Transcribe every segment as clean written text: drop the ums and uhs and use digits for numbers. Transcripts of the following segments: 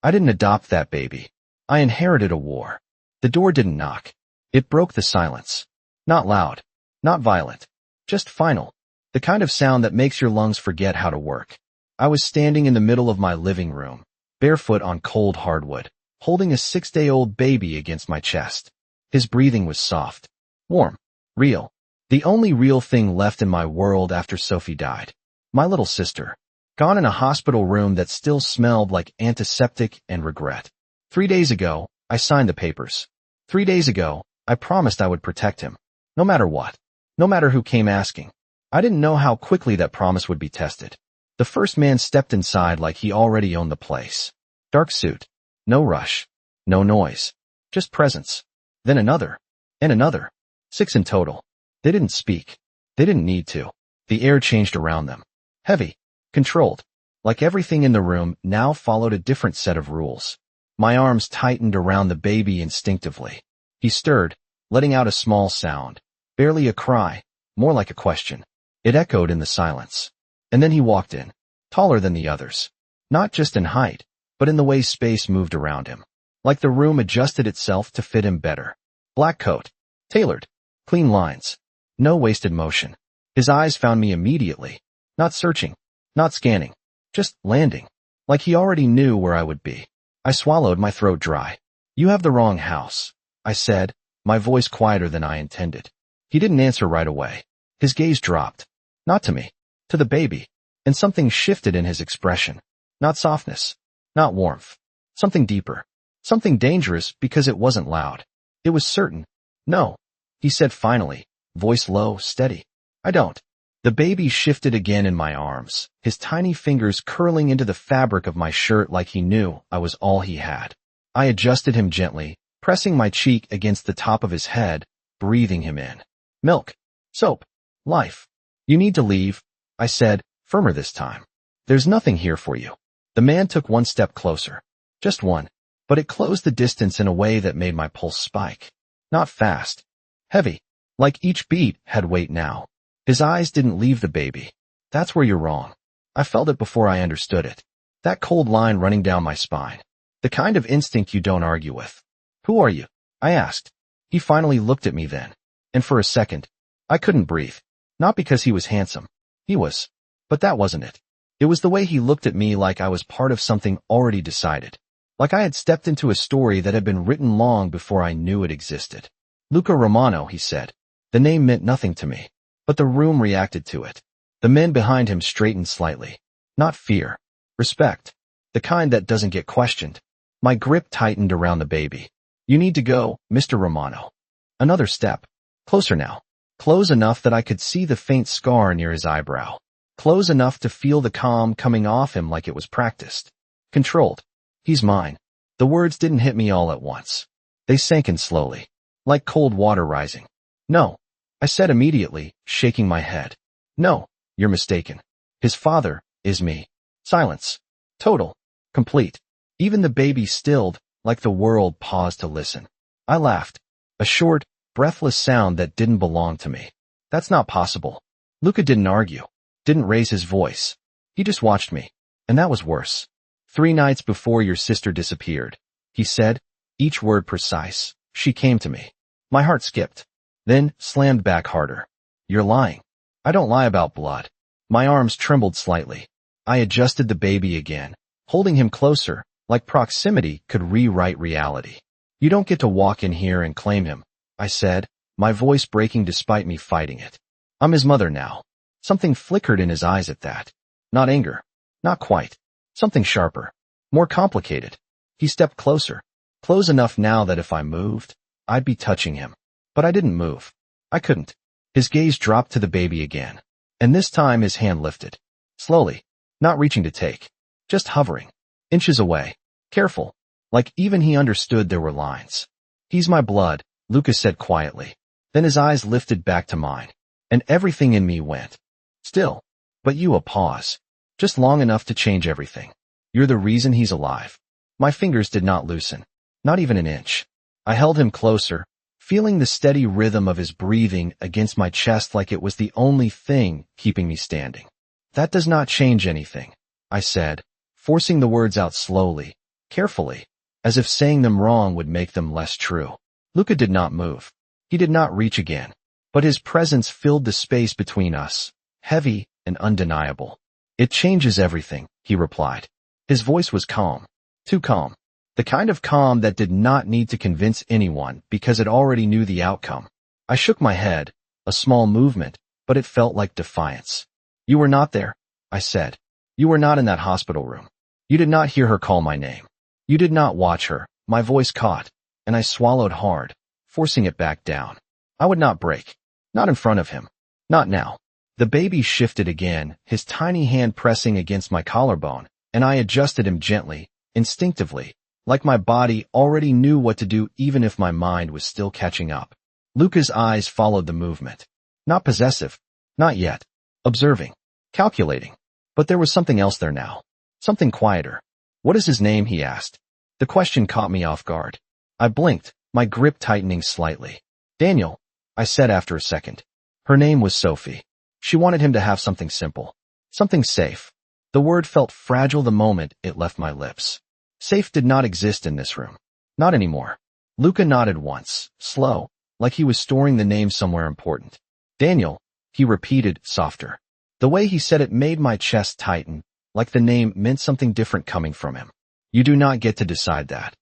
I didn't adopt that baby. I inherited a war. The door didn't knock. It broke the silence. Not loud. Not violent. Just final. The kind of sound that makes your lungs forget how to work. I was standing in the middle of my living room, barefoot on cold hardwood, holding a 6-day-old baby against my chest. His breathing was soft, warm, real. The only real thing left in my world after Sophie died. My little sister. Gone in a hospital room that still smelled like antiseptic and regret. 3 days ago, I signed the papers. 3 days ago, I promised I would protect him. No matter what. No matter who came asking. I didn't know how quickly that promise would be tested. The first man stepped inside like he already owned the place. Dark suit. No rush. No noise. Just presence. Then another. And another. 6 in total. They didn't speak. They didn't need to. The air changed around them. Heavy. Controlled. Like everything in the room now followed a different set of rules. My arms tightened around the baby instinctively. He stirred, letting out a small sound. Barely a cry, more like a question. It echoed in the silence. And then he walked in, taller than the others. Not just in height, but in the way space moved around him. Like the room adjusted itself to fit him better. Black coat. Tailored. Clean lines. No wasted motion. His eyes found me immediately. Not searching. Not scanning. Just landing. Like he already knew where I would be. I swallowed, my throat dry. You have the wrong house, I said, my voice quieter than I intended. He didn't answer right away. His gaze dropped. Not to me. To the baby. And something shifted in his expression. Not softness. Not warmth. Something deeper. Something dangerous because it wasn't loud. It was certain. No. He said finally, voice low, steady. I don't. The baby shifted again in my arms, his tiny fingers curling into the fabric of my shirt like he knew I was all he had. I adjusted him gently, pressing my cheek against the top of his head, breathing him in. Milk. Soap. Life. You need to leave, I said, firmer this time. There's nothing here for you. The man took one step closer. Just one. But it closed the distance in a way that made my pulse spike. Not fast. Heavy. Like each beat had weight now. His eyes didn't leave the baby. That's where you're wrong. I felt it before I understood it. That cold line running down my spine. The kind of instinct you don't argue with. Who are you? I asked. He finally looked at me then. And for a second, I couldn't breathe. Not because he was handsome. He was. But that wasn't it. It was the way he looked at me like I was part of something already decided. Like I had stepped into a story that had been written long before I knew it existed. Luca Romano, he said. The name meant nothing to me. But the room reacted to it. The men behind him straightened slightly. Not fear. Respect. The kind that doesn't get questioned. My grip tightened around the baby. You need to go, Mr. Romano. Another step. Closer now. Close enough that I could see the faint scar near his eyebrow. Close enough to feel the calm coming off him like it was practiced. Controlled. He's mine. The words didn't hit me all at once. They sank in slowly. Like cold water rising. No. I said immediately, shaking my head. No, you're mistaken. His father is me. Silence. Total. Complete. Even the baby stilled, like the world paused to listen. I laughed. A short, breathless sound that didn't belong to me. That's not possible. Luca didn't argue. Didn't raise his voice. He just watched me. And that was worse. 3 nights before your sister disappeared. He said, each word precise. She came to me. My heart skipped. Then slammed back harder. You're lying. I don't lie about blood. My arms trembled slightly. I adjusted the baby again, holding him closer, like proximity could rewrite reality. You don't get to walk in here and claim him, I said, my voice breaking despite me fighting it. I'm his mother now. Something flickered in his eyes at that. Not anger. Not quite. Something sharper. More complicated. He stepped closer. Close enough now that if I moved, I'd be touching him. But I didn't move. I couldn't. His gaze dropped to the baby again. And this time his hand lifted. Slowly. Not reaching to take. Just hovering. Inches away. Careful. Like even he understood there were lines. He's my blood, Lucas said quietly. Then his eyes lifted back to mine. And everything in me went. Still. But you a pause. Just long enough to change everything. You're the reason he's alive. My fingers did not loosen. Not even an inch. I held him closer, feeling the steady rhythm of his breathing against my chest like it was the only thing keeping me standing. That does not change anything, I said, forcing the words out slowly, carefully, as if saying them wrong would make them less true. Luca did not move. He did not reach again, but his presence filled the space between us, heavy and undeniable. It changes everything, he replied. His voice was calm, too calm. The kind of calm that did not need to convince anyone because it already knew the outcome. I shook my head, a small movement, but it felt like defiance. You were not there, I said. You were not in that hospital room. You did not hear her call my name. You did not watch her. My voice caught, and I swallowed hard, forcing it back down. I would not break. Not in front of him. Not now. The baby shifted again, his tiny hand pressing against my collarbone, and I adjusted him gently, instinctively, like my body already knew what to do even if my mind was still catching up. Luca's eyes followed the movement. Not possessive. Not yet. Observing. Calculating. But there was something else there now. Something quieter. What is his name? He asked. The question caught me off guard. I blinked, my grip tightening slightly. Daniel, I said after a second. Her name was Sophie. She wanted him to have something simple. Something safe. The word felt fragile the moment it left my lips. Safe did not exist in this room. Not anymore. Luca nodded once, slow, like he was storing the name somewhere important. Daniel, he repeated, softer. The way he said it made my chest tighten, like the name meant something different coming from him. You do not get to decide that.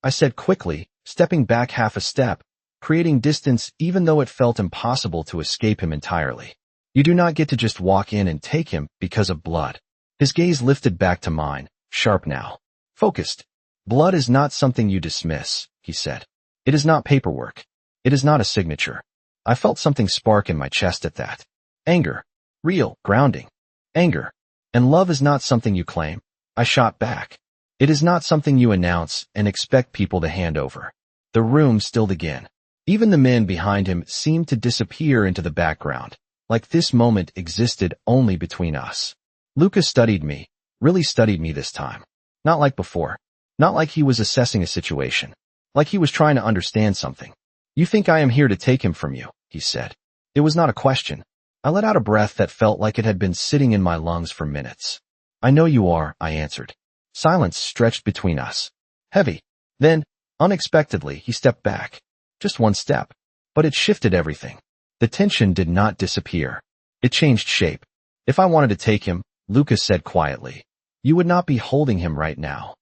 I said quickly, stepping back half a step, creating distance even though it felt impossible to escape him entirely. You do not get to just walk in and take him because of blood. His gaze lifted back to mine, sharp now. Focused. Blood is not something you dismiss, he said. It is not paperwork. It is not a signature. I felt something spark in my chest at that. Anger. Real, grounding. Anger. And love is not something you claim. I shot back. It is not something you announce and expect people to hand over. The room stilled again. Even the men behind him seemed to disappear into the background, like this moment existed only between us. Luca studied me, really studied me this time. Not like before. Not like he was assessing a situation. Like he was trying to understand something. You think I am here to take him from you, he said. It was not a question. I let out a breath that felt like it had been sitting in my lungs for minutes. I know you are, I answered. Silence stretched between us. Heavy. Then, unexpectedly, he stepped back. Just one step. But it shifted everything. The tension did not disappear. It changed shape. If I wanted to take him, Lucas said quietly, you would not be holding him right now.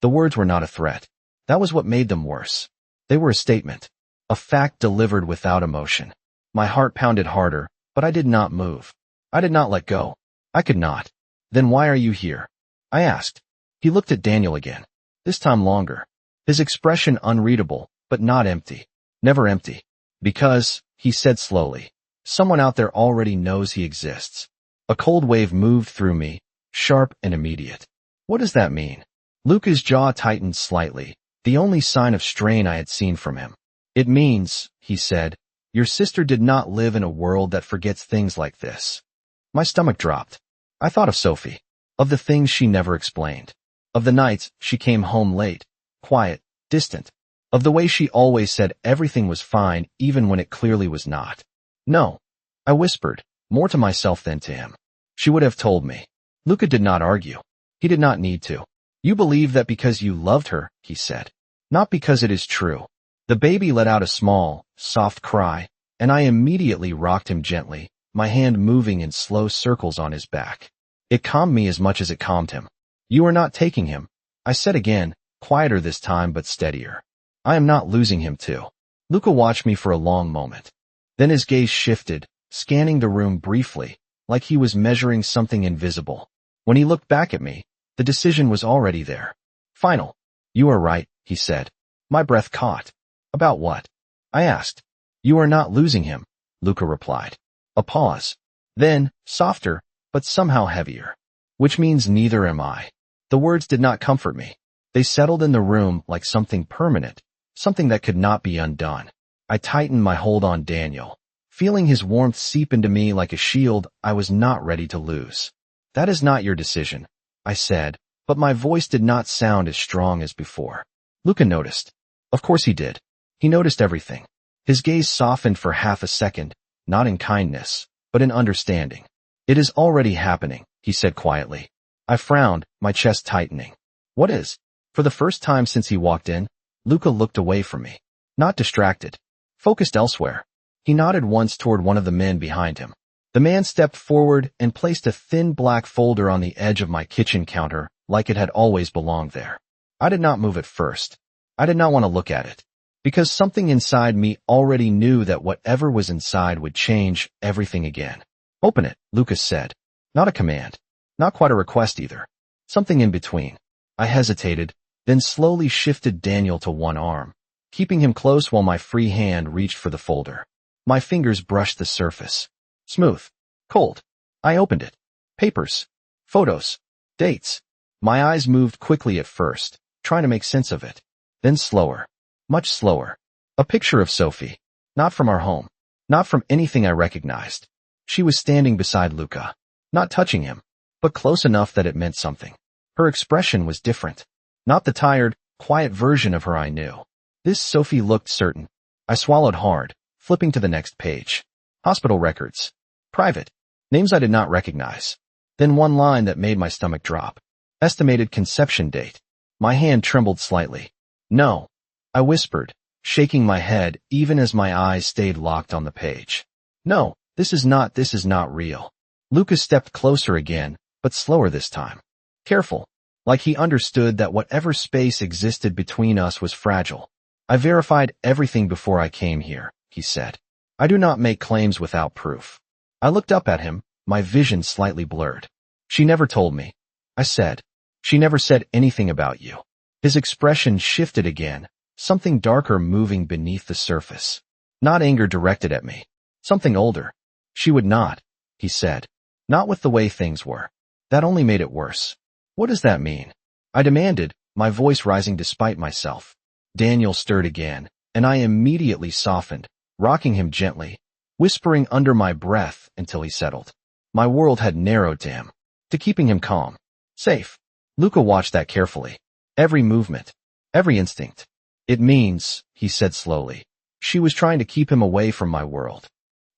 The words were not a threat. That was what made them worse. They were a statement. A fact delivered without emotion. My heart pounded harder, but I did not move. I did not let go. I could not. Then why are you here? I asked. He looked at Daniel again. This time longer. His expression unreadable, but not empty. Never empty. Because, he said slowly, someone out there already knows he exists. A cold wave moved through me, sharp and immediate. What does that mean? Luca's jaw tightened slightly, the only sign of strain I had seen from him. It means, he said, your sister did not live in a world that forgets things like this. My stomach dropped. I thought of Sophie. Of the things she never explained. Of the nights she came home late, quiet, distant. Of the way she always said everything was fine even when it clearly was not. No. I whispered, more to myself than to him. She would have told me. Luca did not argue. He did not need to. You believe that because you loved her, he said. Not because it is true. The baby let out a small, soft cry, and I immediately rocked him gently, my hand moving in slow circles on his back. It calmed me as much as it calmed him. You are not taking him, I said again, quieter this time but steadier. I am not losing him too. Luca watched me for a long moment. Then his gaze shifted, scanning the room briefly, like he was measuring something invisible. When he looked back at me, the decision was already there. Final. You are right, he said. My breath caught. About what? I asked. You are not losing him, Luca replied. A pause. Then, softer, but somehow heavier. Which means neither am I. The words did not comfort me. They settled in the room like something permanent, something that could not be undone. I tightened my hold on Daniel, feeling his warmth seep into me like a shield I was not ready to lose. That is not your decision, I said, but my voice did not sound as strong as before. Luca noticed. Of course he did. He noticed everything. His gaze softened for half a second, not in kindness, but in understanding. It is already happening, he said quietly. I frowned, my chest tightening. What is? For the first time since he walked in, Luca looked away from me. Not distracted. Focused elsewhere. He nodded once toward one of the men behind him. The man stepped forward and placed a thin black folder on the edge of my kitchen counter like it had always belonged there. I did not move at first. I did not want to look at it. Because something inside me already knew that whatever was inside would change everything again. Open it, Lucas said. Not a command. Not quite a request either. Something in between. I hesitated, then slowly shifted Daniel to one arm, keeping him close while my free hand reached for the folder. My fingers brushed the surface. Smooth. Cold. I opened it. Papers. Photos. Dates. My eyes moved quickly at first, trying to make sense of it. Then slower. Much slower. A picture of Sophie. Not from our home. Not from anything I recognized. She was standing beside Luca. Not touching him, but close enough that it meant something. Her expression was different. Not the tired, quiet version of her I knew. This Sophie looked certain. I swallowed hard, flipping to the next page. Hospital records. Private. Names I did not recognize. Then one line that made my stomach drop. Estimated conception date. My hand trembled slightly. No. I whispered, shaking my head even as my eyes stayed locked on the page. No, this is not real. Lucas stepped closer again, but slower this time. Careful. Like he understood that whatever space existed between us was fragile. I verified everything before I came here, he said. I do not make claims without proof. I looked up at him, my vision slightly blurred. She never told me. I said. She never said anything about you. His expression shifted again, something darker moving beneath the surface. Not anger directed at me. Something older. She would not, he said. Not with the way things were. That only made it worse. What does that mean? I demanded, my voice rising despite myself. Daniel stirred again, and I immediately softened, rocking him gently, whispering under my breath until he settled. My world had narrowed to him, to keeping him calm. Safe. Luca watched that carefully. Every movement. Every instinct. It means, he said slowly, she was trying to keep him away from my world.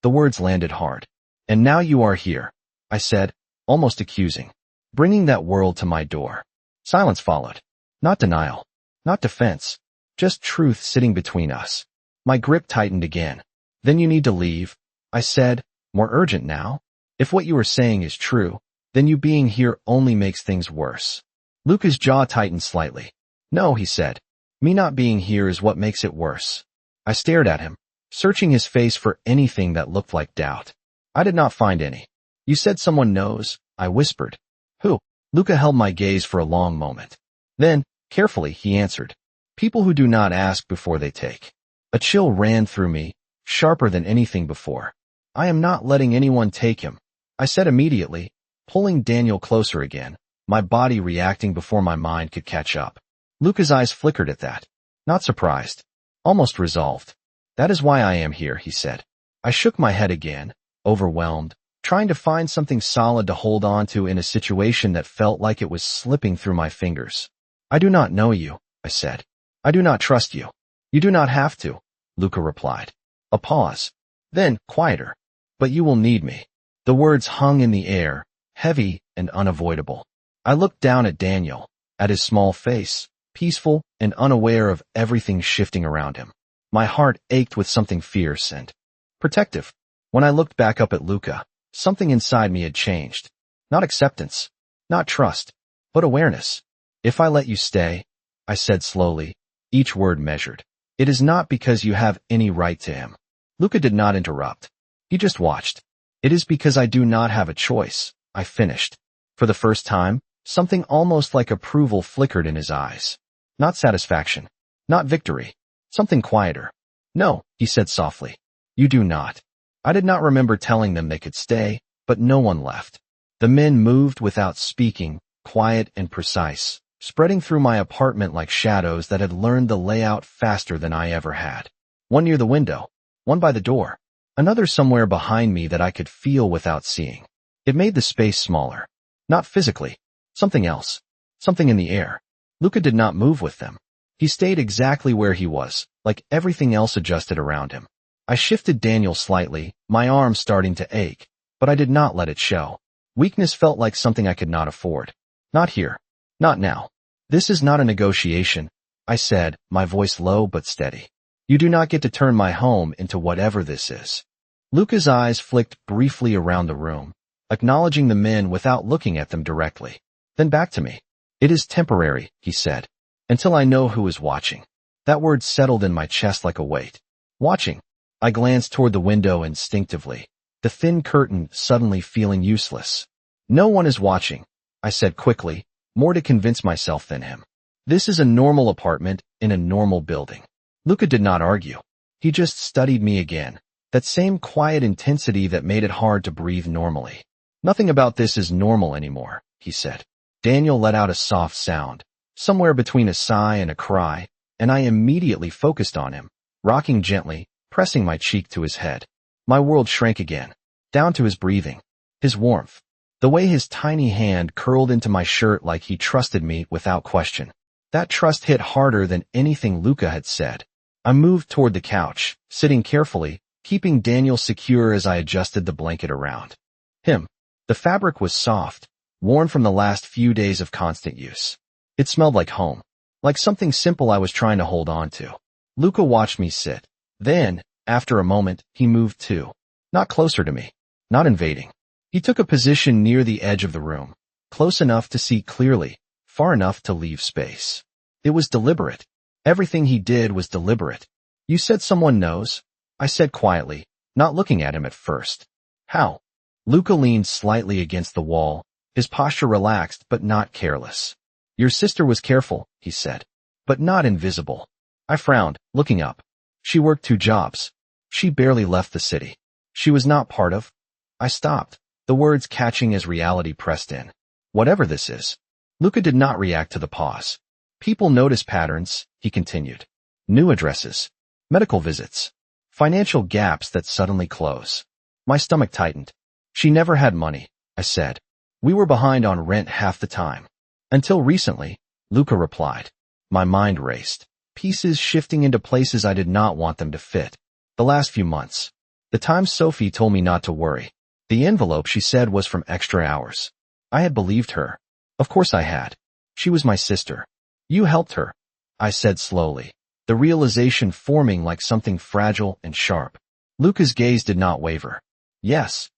The words landed hard. And now you are here, I said, almost accusing, bringing that world to my door. Silence followed. Not denial. Not defense. Just truth sitting between us. My grip tightened again. Then you need to leave, I said, more urgent now. If what you are saying is true, then you being here only makes things worse. Luca's jaw tightened slightly. No, he said. Me not being here is what makes it worse. I stared at him, searching his face for anything that looked like doubt. I did not find any. You said someone knows, I whispered. Who? Luca held my gaze for a long moment. Then, carefully, he answered. People who do not ask before they take. A chill ran through me, sharper than anything before. I am not letting anyone take him, I said immediately, pulling Daniel closer again, my body reacting before my mind could catch up. Luca's eyes flickered at that. Not surprised. Almost resolved. That is why I am here, he said. I shook my head again, overwhelmed, trying to find something solid to hold on to in a situation that felt like it was slipping through my fingers. I do not know you, I said. I do not trust you. You do not have to, Luca replied. A pause. Then, quieter. But you will need me. The words hung in the air, heavy and unavoidable. I looked down at Daniel, at his small face, peaceful and unaware of everything shifting around him. My heart ached with something fierce and protective. When I looked back up at Luca, something inside me had changed. Not acceptance, not trust, but awareness. If I let you stay, I said slowly, each word measured, it is not because you have any right to him. Luca did not interrupt. He just watched. It is because I do not have a choice, I finished. For the first time, something almost like approval flickered in his eyes. Not satisfaction. Not victory. Something quieter. No, he said softly. You do not. I did not remember telling them they could stay, but no one left. The men moved without speaking, quiet and precise, spreading through my apartment like shadows that had learned the layout faster than I ever had. One near the window, one by the door, another somewhere behind me that I could feel without seeing. It made the space smaller. Not physically. Something else. Something in the air. Luca did not move with them. He stayed exactly where he was, like everything else adjusted around him. I shifted Daniel slightly, my arm starting to ache, but I did not let it show. Weakness felt like something I could not afford. Not here. Not now. This is not a negotiation, I said, my voice low but steady. You do not get to turn my home into whatever this is. Luca's eyes flicked briefly around the room, acknowledging the men without looking at them directly. Then back to me. It is temporary, he said, until I know who is watching. That word settled in my chest like a weight. Watching. I glanced toward the window instinctively, the thin curtain suddenly feeling useless. No one is watching, I said quickly, more to convince myself than him. This is a normal apartment in a normal building. Luca did not argue. He just studied me again, that same quiet intensity that made it hard to breathe normally. Nothing about this is normal anymore, he said. Daniel let out a soft sound, somewhere between a sigh and a cry, and I immediately focused on him, rocking gently, pressing my cheek to his head. My world shrank again, down to his breathing, his warmth, the way his tiny hand curled into my shirt like he trusted me without question. That trust hit harder than anything Luca had said. I moved toward the couch, sitting carefully, keeping Daniel secure as I adjusted the blanket around him. The fabric was soft, worn from the last few days of constant use. It smelled like home, like something simple I was trying to hold on to. Luca watched me sit. Then, after a moment, he moved too. Not closer to me, not invading. He took a position near the edge of the room, close enough to see clearly, far enough to leave space. It was deliberate. Everything he did was deliberate. You said someone knows? I said quietly, not looking at him at first. How? Luca leaned slightly against the wall, his posture relaxed but not careless. Your sister was careful, he said, but not invisible. I frowned, looking up. She worked 2 jobs. She barely left the city. She was not part of. I stopped, the words catching as reality pressed in. Whatever this is. Luca did not react to the pause. People notice patterns, he continued. New addresses, medical visits, financial gaps that suddenly close. My stomach tightened. She never had money, I said. We were behind on rent half the time. Until recently, Luca replied. My mind raced, pieces shifting into places I did not want them to fit. The last few months. The times Sophie told me not to worry. The envelope she said was from extra hours. I had believed her. Of course I had. She was my sister. You helped her, I said slowly, the realization forming like something fragile and sharp. Luca's gaze did not waver. Yes.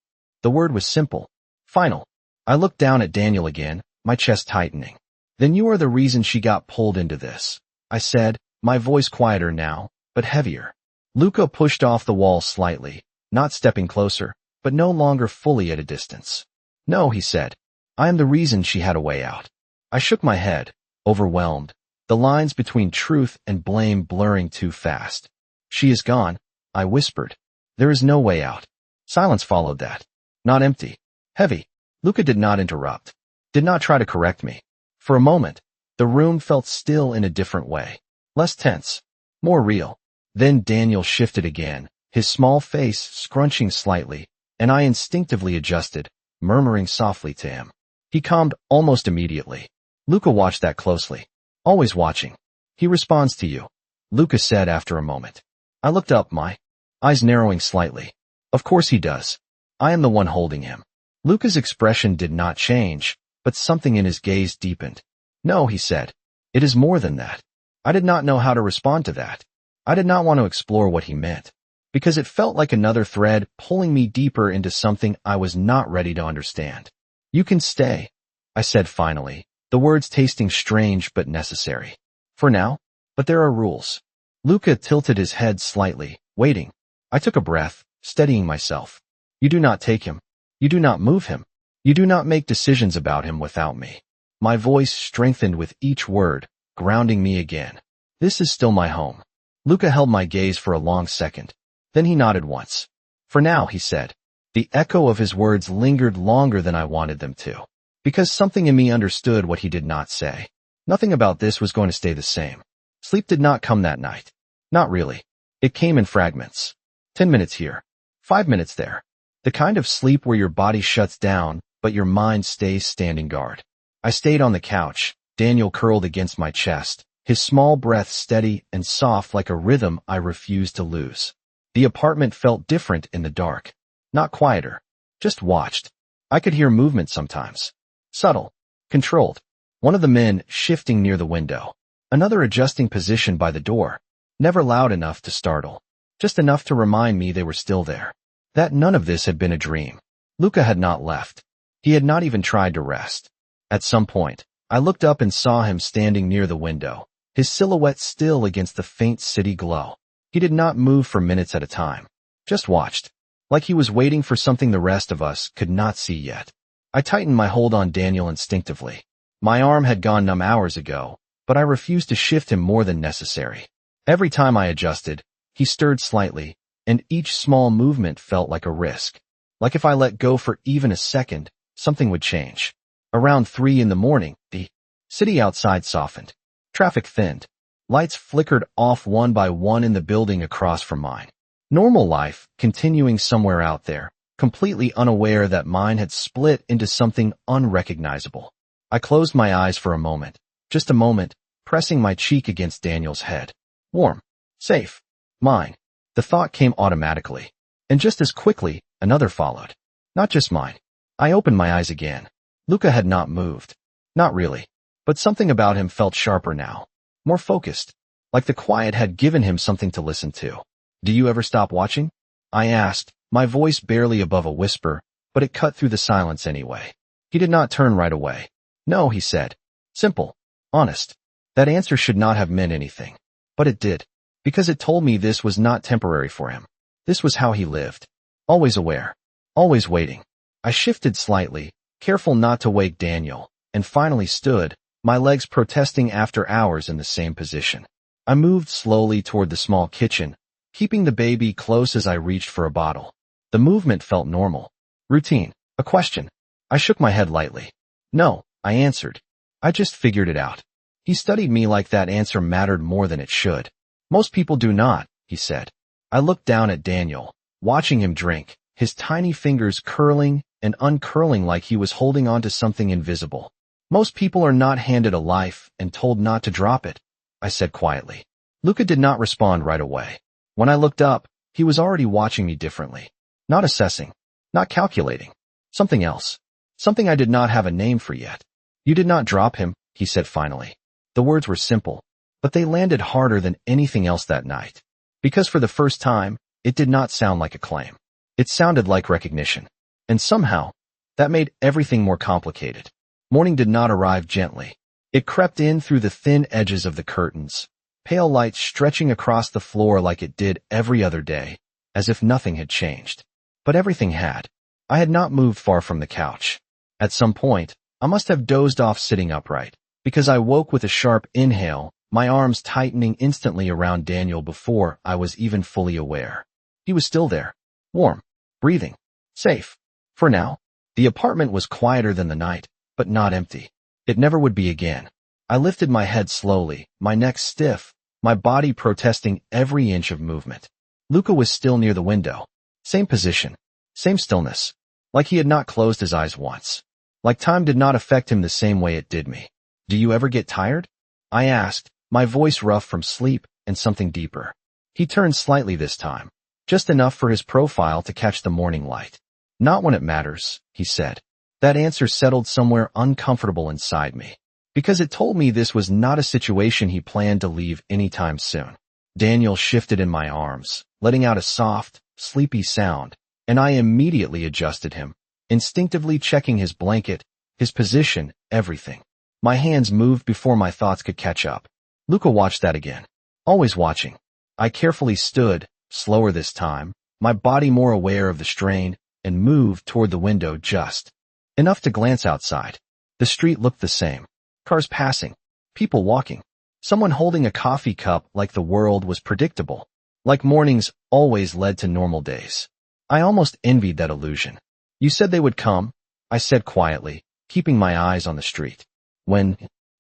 The word was simple. Final. I looked down at Daniel again, my chest tightening. Then you are the reason she got pulled into this, I said, my voice quieter now, but heavier. Luca pushed off the wall slightly, not stepping closer, but no longer fully at a distance. No, he said. I am the reason she had a way out. I shook my head, overwhelmed, the lines between truth and blame blurring too fast. She is gone, I whispered. There is no way out. Silence followed that. Not empty. Heavy. Luca did not interrupt. Did not try to correct me. For a moment, the room felt still in a different way. Less tense. More real. Then Daniel shifted again, his small face scrunching slightly, and I instinctively adjusted, murmuring softly to him. He calmed almost immediately. Luca watched that closely. Always watching. He responds to you, Luca said after a moment. I looked up, my eyes narrowing slightly. Of course he does. I am the one holding him. Luca's expression did not change, but something in his gaze deepened. No, he said. It is more than that. I did not know how to respond to that. I did not want to explore what he meant, because it felt like another thread pulling me deeper into something I was not ready to understand. You can stay, I said finally, the words tasting strange but necessary. For now, but there are rules. Luca tilted his head slightly, waiting. I took a breath, steadying myself. You do not take him. You do not move him. You do not make decisions about him without me. My voice strengthened with each word, grounding me again. This is still my home. Luca held my gaze for a long second. Then he nodded once. For now, he said. The echo of his words lingered longer than I wanted them to, because something in me understood what he did not say. Nothing about this was going to stay the same. Sleep did not come that night. Not really. It came in fragments. 10 minutes here. 5 minutes there. The kind of sleep where your body shuts down, but your mind stays standing guard. I stayed on the couch, Daniel curled against my chest, his small breath steady and soft like a rhythm I refused to lose. The apartment felt different in the dark. Not quieter. Just watched. I could hear movement sometimes. Subtle. Controlled. One of the men shifting near the window. Another adjusting position by the door. Never loud enough to startle. Just enough to remind me they were still there. That none of this had been a dream. Luca had not left. He had not even tried to rest. At some point, I looked up and saw him standing near the window, his silhouette still against the faint city glow. He did not move for minutes at a time. Just watched. Like he was waiting for something the rest of us could not see yet. I tightened my hold on Daniel instinctively. My arm had gone numb hours ago, but I refused to shift him more than necessary. Every time I adjusted, he stirred slightly, and each small movement felt like a risk. Like if I let go for even a second, something would change. Around 3 in the morning, the city outside softened. Traffic thinned. Lights flickered off one by one in the building across from mine. Normal life, continuing somewhere out there, completely unaware that mine had split into something unrecognizable. I closed my eyes for a moment, just a moment, pressing my cheek against Daniel's head. Warm. Safe. Mine. The thought came automatically. And just as quickly, another followed. Not just mine. I opened my eyes again. Luca had not moved. Not really. But something about him felt sharper now. More focused. Like the quiet had given him something to listen to. Do you ever stop watching? I asked, my voice barely above a whisper, but it cut through the silence anyway. He did not turn right away. No, he said. Simple. Honest. That answer should not have meant anything. But it did. Because it told me this was not temporary for him. This was how he lived. Always aware. Always waiting. I shifted slightly, careful not to wake Daniel, and finally stood, my legs protesting after hours in the same position. I moved slowly toward the small kitchen, keeping the baby close as I reached for a bottle. The movement felt normal. Routine. A question. I shook my head lightly. No, I answered. I just figured it out. He studied me like that answer mattered more than it should. Most people do not, he said. I looked down at Daniel, watching him drink, his tiny fingers curling and uncurling like he was holding on to something invisible. Most people are not handed a life and told not to drop it, I said quietly. Luca did not respond right away. When I looked up, he was already watching me differently. Not assessing. Not calculating. Something else. Something I did not have a name for yet. You did not drop him, he said finally. The words were simple, but they landed harder than anything else that night. Because for the first time, it did not sound like a claim. It sounded like recognition. And somehow, that made everything more complicated. Morning did not arrive gently. It crept in through the thin edges of the curtains, pale light stretching across the floor like it did every other day, as if nothing had changed. But everything had. I had not moved far from the couch. At some point, I must have dozed off sitting upright, because I woke with a sharp inhale, my arms tightening instantly around Daniel before I was even fully aware. He was still there. Warm. Breathing. Safe. For now. The apartment was quieter than the night, but not empty. It never would be again. I lifted my head slowly, my neck stiff, my body protesting every inch of movement. Luca was still near the window. Same position. Same stillness. Like he had not closed his eyes once. Like time did not affect him the same way it did me. Do you ever get tired? I asked, my voice rough from sleep and something deeper. He turned slightly this time. Just enough for his profile to catch the morning light. Not when it matters, he said. That answer settled somewhere uncomfortable inside me. Because it told me this was not a situation he planned to leave anytime soon. Daniel shifted in my arms, letting out a soft, sleepy sound, and I immediately adjusted him, instinctively checking his blanket, his position, everything. My hands moved before my thoughts could catch up. Luca watched that again. Always watching. I carefully stood, slower this time, my body more aware of the strain, and moved toward the window just enough to glance outside. The street looked the same. Cars passing. People walking. Someone holding a coffee cup like the world was predictable. Like mornings always led to normal days. I almost envied that illusion. You said they would come, I said quietly, keeping my eyes on the street. When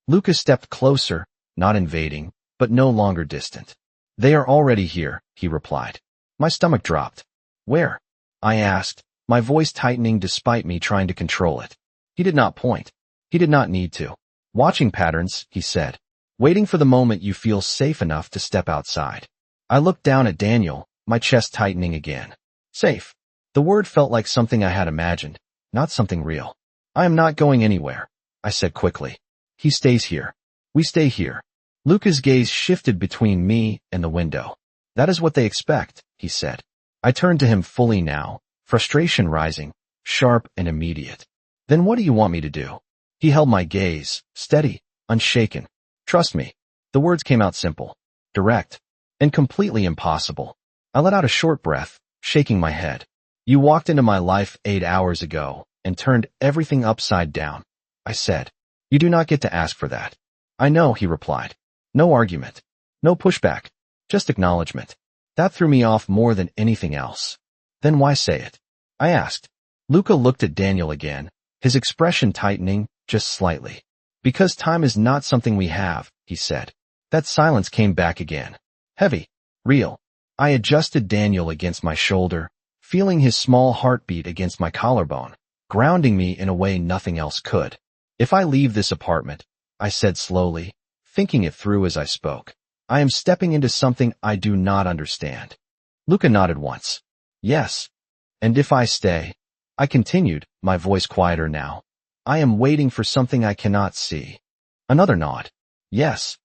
Luca stepped closer, not invading, but no longer distant. They are already here, he replied. My stomach dropped. Where? I asked, my voice tightening despite me trying to control it. He did not point. He did not need to. Watching patterns, he said. Waiting for the moment you feel safe enough to step outside. I looked down at Daniel, my chest tightening again. Safe. The word felt like something I had imagined, not something real. I am not going anywhere, I said quickly. He stays here. We stay here. Luca's gaze shifted between me and the window. That is what they expect, he said. I turned to him fully now, frustration rising, sharp and immediate. Then what do you want me to do? He held my gaze, steady, unshaken. Trust me. The words came out simple, direct, and completely impossible. I let out a short breath, shaking my head. You walked into my life 8 hours ago and turned everything upside down, I said. You do not get to ask for that. I know, he replied. No argument. No pushback. Just acknowledgement. That threw me off more than anything else. Then why say it? I asked. Luca looked at Daniel again, his expression tightening just slightly. Because time is not something we have, he said. That silence came back again. Heavy. Real. I adjusted Daniel against my shoulder, feeling his small heartbeat against my collarbone, grounding me in a way nothing else could. If I leave this apartment, I said slowly, thinking it through as I spoke, I am stepping into something I do not understand. Luca nodded once. Yes. And if I stay, I continued, my voice quieter now, I am waiting for something I cannot see. Another nod. Yes.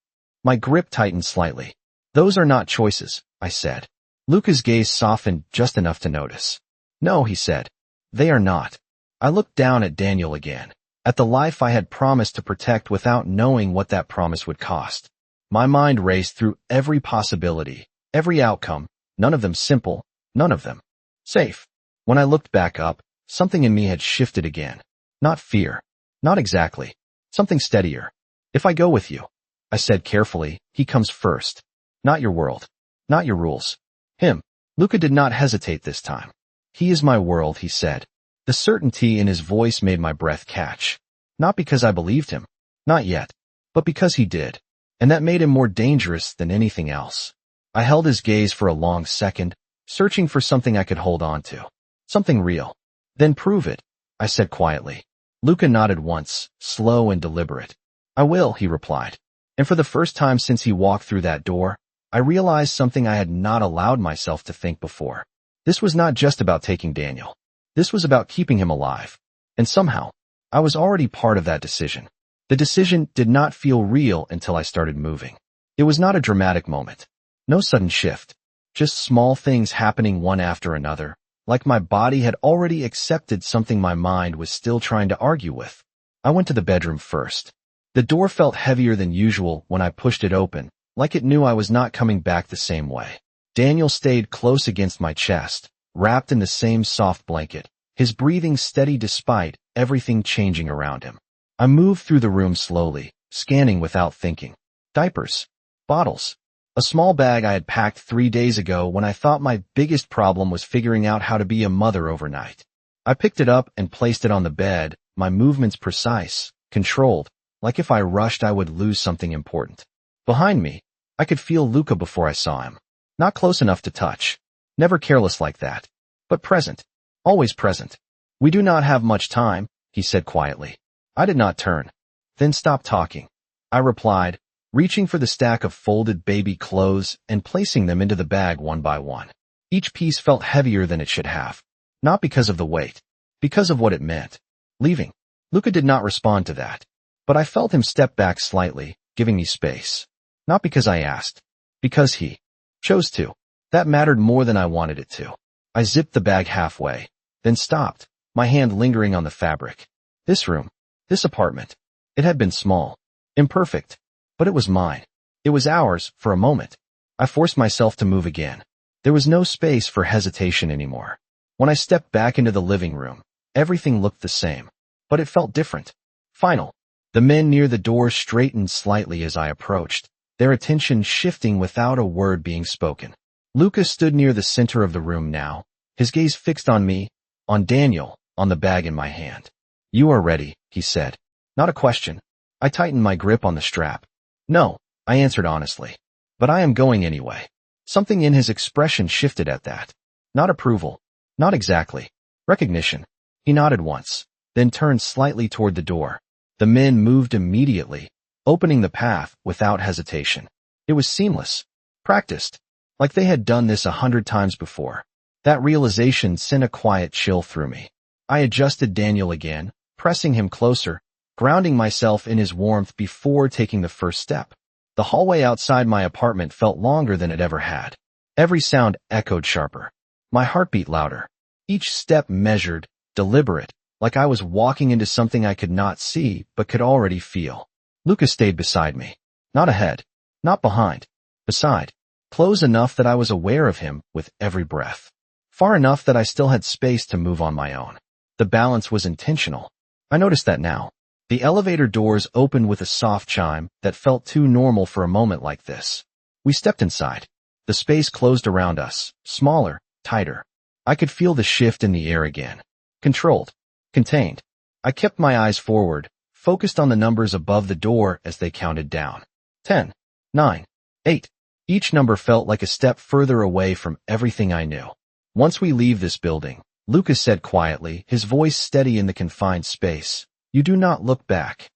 My grip tightened slightly. Those are not choices, I said. Luca's gaze softened just enough to notice. No, he said. They are not. I looked down at Daniel again, at the life I had promised to protect without knowing what that promise would cost. My mind raced through every possibility, every outcome, none of them simple, none of them safe. When I looked back up, something in me had shifted again. Not fear. Not exactly. Something steadier. If I go with you, I said carefully, he comes first. Not your world. Not your rules. Him. Luca did not hesitate this time. He is my world, he said. The certainty in his voice made my breath catch. Not because I believed him. Not yet. But because he did. And that made him more dangerous than anything else. I held his gaze for a long second, searching for something I could hold on to. Something real. Then prove it, I said quietly. Luca nodded once, slow and deliberate. I will, he replied. And for the first time since he walked through that door, I realized something I had not allowed myself to think before. This was not just about taking Daniel. This was about keeping him alive. And somehow, I was already part of that decision. The decision did not feel real until I started moving. It was not a dramatic moment. No sudden shift. Just small things happening one after another, like my body had already accepted something my mind was still trying to argue with. I went to the bedroom first. The door felt heavier than usual when I pushed it open, like it knew I was not coming back the same way. Daniel stayed close against my chest, wrapped in the same soft blanket, his breathing steady despite everything changing around him. I moved through the room slowly, scanning without thinking. Diapers. Bottles. A small bag I had packed 3 days ago when I thought my biggest problem was figuring out how to be a mother overnight. I picked it up and placed it on the bed, my movements precise, controlled, like if I rushed I would lose something important. Behind me, I could feel Luca before I saw him. Not close enough to touch. Never careless like that. But present. Always present. We do not have much time, he said quietly. I did not turn. Then stop talking. I replied, reaching for the stack of folded baby clothes and placing them into the bag one by one. Each piece felt heavier than it should have. Not because of the weight. Because of what it meant. Leaving. Luca did not respond to that. But I felt him step back slightly, giving me space. Not because I asked. Because he chose to. That mattered more than I wanted it to. I zipped the bag halfway, then stopped, my hand lingering on the fabric. This room. This apartment. It had been small. Imperfect. But it was mine. It was ours, for a moment. I forced myself to move again. There was no space for hesitation anymore. When I stepped back into the living room, everything looked the same. But it felt different. Final. The men near the door straightened slightly as I approached, their attention shifting without a word being spoken. Luca stood near the center of the room now, his gaze fixed on me, on Daniel, on the bag in my hand. You are ready, he said. Not a question. I tightened my grip on the strap. No, I answered honestly. But I am going anyway. Something in his expression shifted at that. Not approval. Not exactly. Recognition. He nodded once, then turned slightly toward the door. The men moved immediately, opening the path without hesitation. It was seamless. Practiced. Like they had done this 100 times before. That realization sent a quiet chill through me. I adjusted Daniel again, pressing him closer, grounding myself in his warmth before taking the first step. The hallway outside my apartment felt longer than it ever had. Every sound echoed sharper. My heart beat louder. Each step measured, deliberate, like I was walking into something I could not see but could already feel. Lucas stayed beside me. Not ahead, not behind, beside, close enough that I was aware of him with every breath. Far enough that I still had space to move on my own. The balance was intentional. I noticed that now. The elevator doors opened with a soft chime that felt too normal for a moment like this. We stepped inside. The space closed around us, smaller, tighter. I could feel the shift in the air again. Controlled. Contained. I kept my eyes forward, focused on the numbers above the door as they counted down. 10, 9, 8. Each number felt like a step further away from everything I knew. Once we leave this building, Lucas said quietly, his voice steady in the confined space, "You do not look back."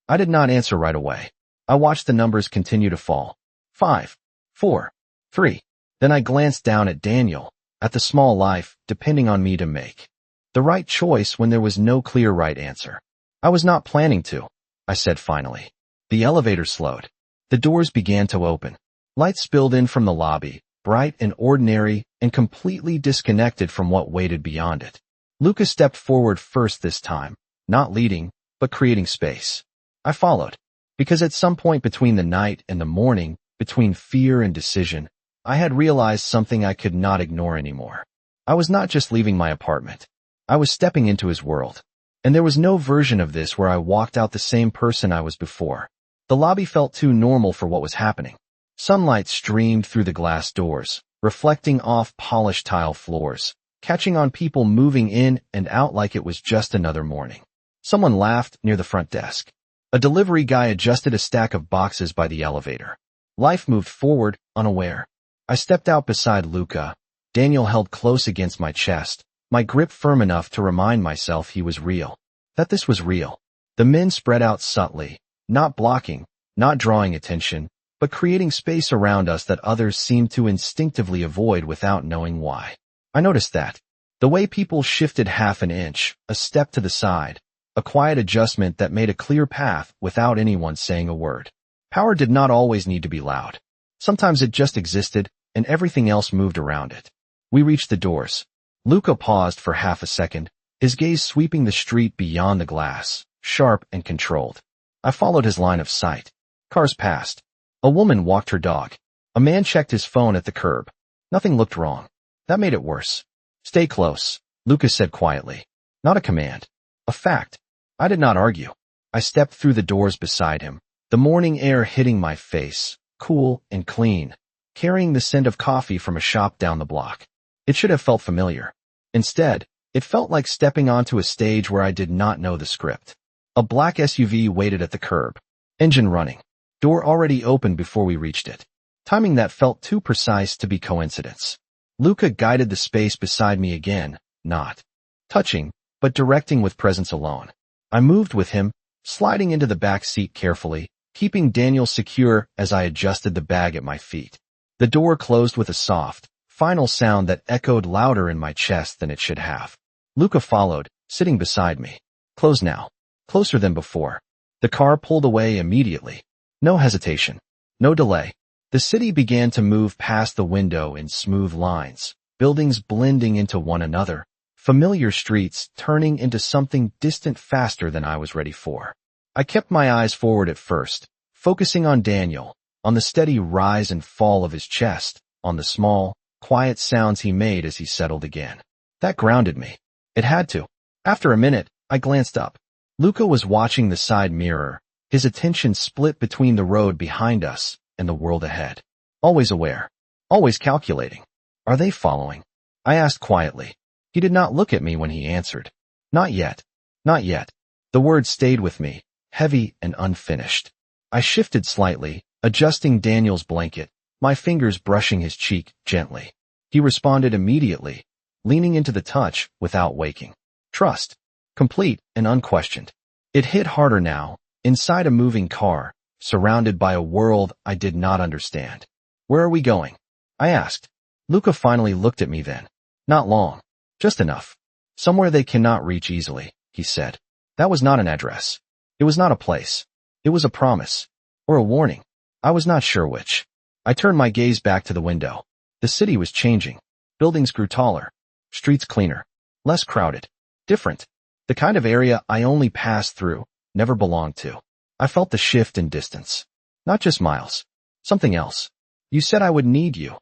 I did not answer right away. I watched the numbers continue to fall. 5, 4, 3. Then I glanced down at Daniel, at the small life depending on me to make the right choice when there was no clear right answer. I was not planning to, I said finally. The elevator slowed. The doors began to open. Light spilled in from the lobby, bright and ordinary and completely disconnected from what waited beyond it. Lucas stepped forward first this time, not leading, but creating space. I followed, because at some point between the night and the morning, between fear and decision, I had realized something I could not ignore anymore. I was not just leaving my apartment. I was stepping into his world. And there was no version of this where I walked out the same person I was before. The lobby felt too normal for what was happening. Sunlight streamed through the glass doors, reflecting off polished tile floors, catching on people moving in and out like it was just another morning. Someone laughed near the front desk. A delivery guy adjusted a stack of boxes by the elevator. Life moved forward, unaware. I stepped out beside Luca. Daniel held close against my chest, my grip firm enough to remind myself he was real. That this was real. The men spread out subtly, not blocking, not drawing attention, but creating space around us that others seemed to instinctively avoid without knowing why. I noticed that. The way people shifted half an inch, a step to the side, a quiet adjustment that made a clear path without anyone saying a word. Power did not always need to be loud. Sometimes it just existed, and everything else moved around it. We reached the doors. Luca paused for half a second, his gaze sweeping the street beyond the glass, sharp and controlled. I followed his line of sight. Cars passed. A woman walked her dog. A man checked his phone at the curb. Nothing looked wrong. That made it worse. "Stay close," Lucas said quietly. Not a command. A fact. I did not argue. I stepped through the doors beside him, the morning air hitting my face, cool and clean, carrying the scent of coffee from a shop down the block. It should have felt familiar. Instead, it felt like stepping onto a stage where I did not know the script. A black SUV waited at the curb. Engine running. Door already opened before we reached it. Timing that felt too precise to be coincidence. Luca guided the space beside me again, not touching, but directing with presence alone. I moved with him, sliding into the back seat carefully, keeping Daniel secure as I adjusted the bag at my feet. The door closed with a soft, final sound that echoed louder in my chest than it should have. Luca followed, sitting beside me. Close now. Closer than before. The car pulled away immediately. No hesitation. No delay. The city began to move past the window in smooth lines, buildings blending into one another, familiar streets turning into something distant faster than I was ready for. I kept my eyes forward at first, focusing on Daniel, on the steady rise and fall of his chest, on the small, quiet sounds he made as he settled again. That grounded me. It had to. After a minute, I glanced up. Luca was watching the side mirror, his attention split between the road behind us and the world ahead. Always aware. Always calculating. Are they following? I asked quietly. He did not look at me when he answered. Not yet. Not yet. The words stayed with me, heavy and unfinished. I shifted slightly, adjusting Daniel's blanket, my fingers brushing his cheek gently. He responded immediately, leaning into the touch without waking. Trust. Complete and unquestioned. It hit harder now, inside a moving car, surrounded by a world I did not understand. Where are we going? I asked. Luca finally looked at me then. Not long. Just enough. Somewhere they cannot reach easily, he said. That was not an address. It was not a place. It was a promise. Or a warning. I was not sure which. I turned my gaze back to the window. The city was changing. Buildings grew taller. Streets cleaner. Less crowded. Different. The kind of area I only passed through, never belonged to. I felt the shift in distance. Not just miles. Something else. You said I would need you,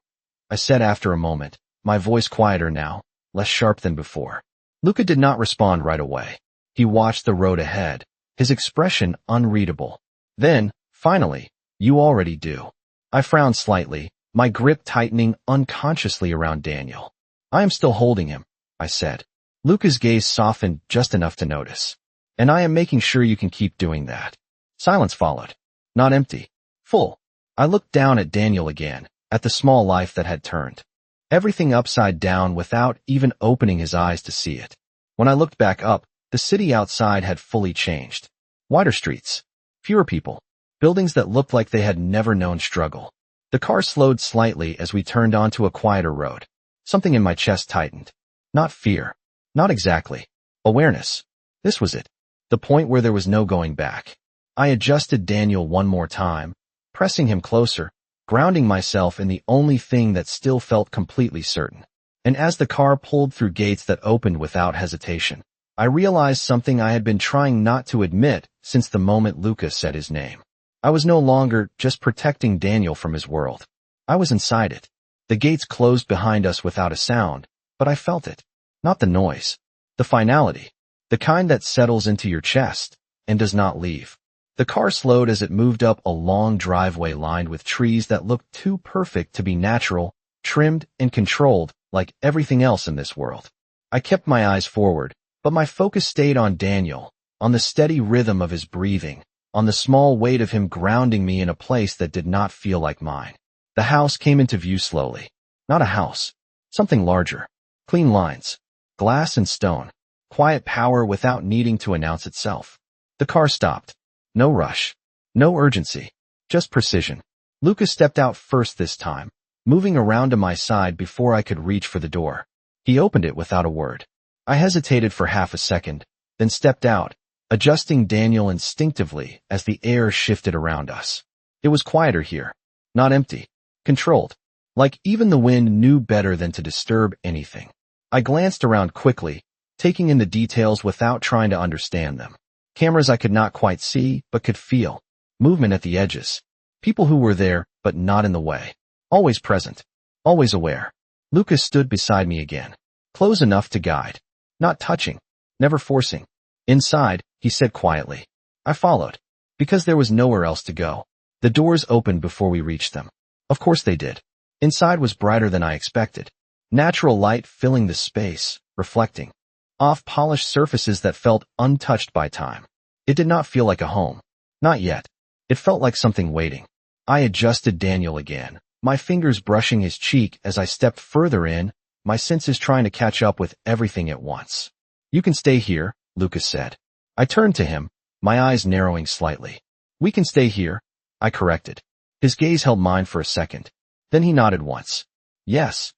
I said after a moment, my voice quieter now, less sharp than before. Luca did not respond right away. He watched the road ahead, his expression unreadable. Then, finally, you already do. I frowned slightly, my grip tightening unconsciously around Daniel. I am still holding him, I said. Luca's gaze softened just enough to notice. And I am making sure you can keep doing that. Silence followed. Not empty. Full. I looked down at Daniel again, at the small life that had turned. Everything upside down without even opening his eyes to see it. When I looked back up, the city outside had fully changed. Wider streets. Fewer people. Buildings that looked like they had never known struggle. The car slowed slightly as we turned onto a quieter road. Something in my chest tightened. Not fear. Not exactly. Awareness. This was it. The point where there was no going back. I adjusted Daniel one more time, pressing him closer, grounding myself in the only thing that still felt completely certain. And as the car pulled through gates that opened without hesitation, I realized something I had been trying not to admit since the moment Luca said his name. I was no longer just protecting Daniel from his world. I was inside it. The gates closed behind us without a sound, but I felt it. Not the noise. The finality. The kind that settles into your chest and does not leave. The car slowed as it moved up a long driveway lined with trees that looked too perfect to be natural, trimmed and controlled like everything else in this world. I kept my eyes forward, but my focus stayed on Daniel, on the steady rhythm of his breathing, on the small weight of him grounding me in a place that did not feel like mine. The house came into view slowly. Not a house. Something larger. Clean lines. Glass and stone. Quiet power without needing to announce itself. The car stopped. No rush. No urgency. Just precision. Luca stepped out first this time, moving around to my side before I could reach for the door. He opened it without a word. I hesitated for half a second, then stepped out, adjusting Daniel instinctively as the air shifted around us. It was quieter here. Not empty. Controlled. Like even the wind knew better than to disturb anything. I glanced around quickly, taking in the details without trying to understand them. Cameras I could not quite see, but could feel. Movement at the edges. People who were there, but not in the way. Always present. Always aware. Lucas stood beside me again. Close enough to guide. Not touching. Never forcing. Inside, he said quietly. I followed. Because there was nowhere else to go. The doors opened before we reached them. Of course they did. Inside was brighter than I expected. Natural light filling the space, reflecting. Off polished surfaces that felt untouched by time. It did not feel like a home. Not yet. It felt like something waiting. I adjusted Daniel again, my fingers brushing his cheek as I stepped further in, my senses trying to catch up with everything at once. You can stay here, Lucas said. I turned to him, my eyes narrowing slightly. We can stay here, I corrected. His gaze held mine for a second. Then he nodded once. Yes.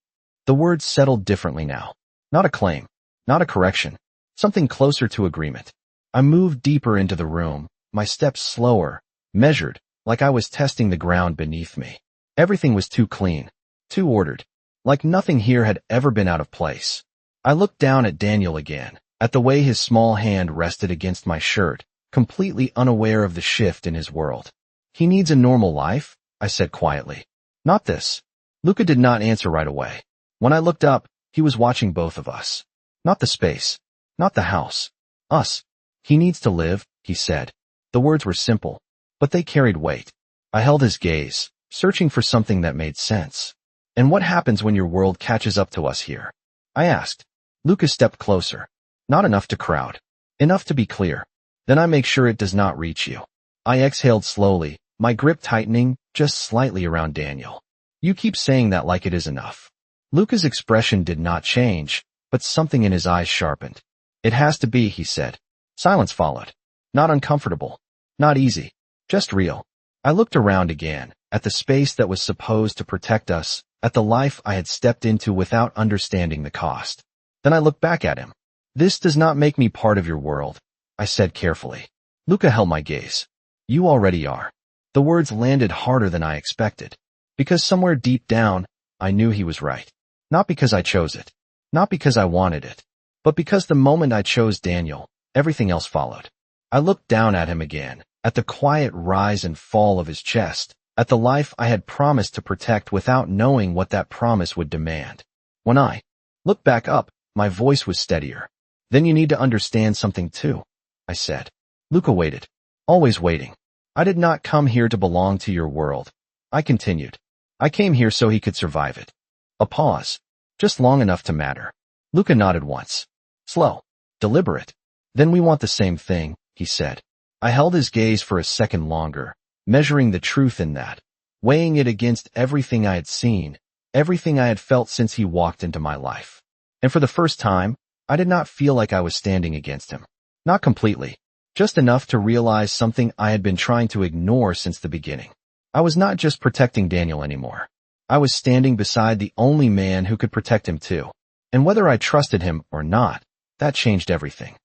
The words settled differently now. Not a claim. Not a correction. Something closer to agreement. I moved deeper into the room, my steps slower, measured, like I was testing the ground beneath me. Everything was too clean, too ordered, like nothing here had ever been out of place. I looked down at Daniel again, at the way his small hand rested against my shirt, completely unaware of the shift in his world. He needs a normal life, I said quietly. Not this. Luca did not answer right away. When I looked up, he was watching both of us. Not the space. Not the house. Us. He needs to live, he said. The words were simple, but they carried weight. I held his gaze, searching for something that made sense. And what happens when your world catches up to us here? I asked. Lucas stepped closer. Not enough to crowd. Enough to be clear. Then I make sure it does not reach you. I exhaled slowly, my grip tightening just slightly around Daniel. You keep saying that like it is enough. Lucas' expression did not change, but something in his eyes sharpened. It has to be, he said. Silence followed. Not uncomfortable. Not easy. Just real. I looked around again, at the space that was supposed to protect us, at the life I had stepped into without understanding the cost. Then I looked back at him. This does not make me part of your world, I said carefully. Luca held my gaze. You already are. The words landed harder than I expected. Because somewhere deep down, I knew he was right. Not because I chose it. Not because I wanted it. But because the moment I chose Daniel, everything else followed. I looked down at him again, at the quiet rise and fall of his chest, at the life I had promised to protect without knowing what that promise would demand. When I looked back up, my voice was steadier. Then you need to understand something too, I said. Luca waited. Always waiting. I did not come here to belong to your world. I continued. I came here so he could survive it. A pause. Just long enough to matter. Luca nodded once. Slow. Deliberate. Then we want the same thing, he said. I held his gaze for a second longer, measuring the truth in that, weighing it against everything I had seen, everything I had felt since he walked into my life. And for the first time, I did not feel like I was standing against him. Not completely. Just enough to realize something I had been trying to ignore since the beginning. I was not just protecting Daniel anymore. I was standing beside the only man who could protect him too. And whether I trusted him or not, that changed everything.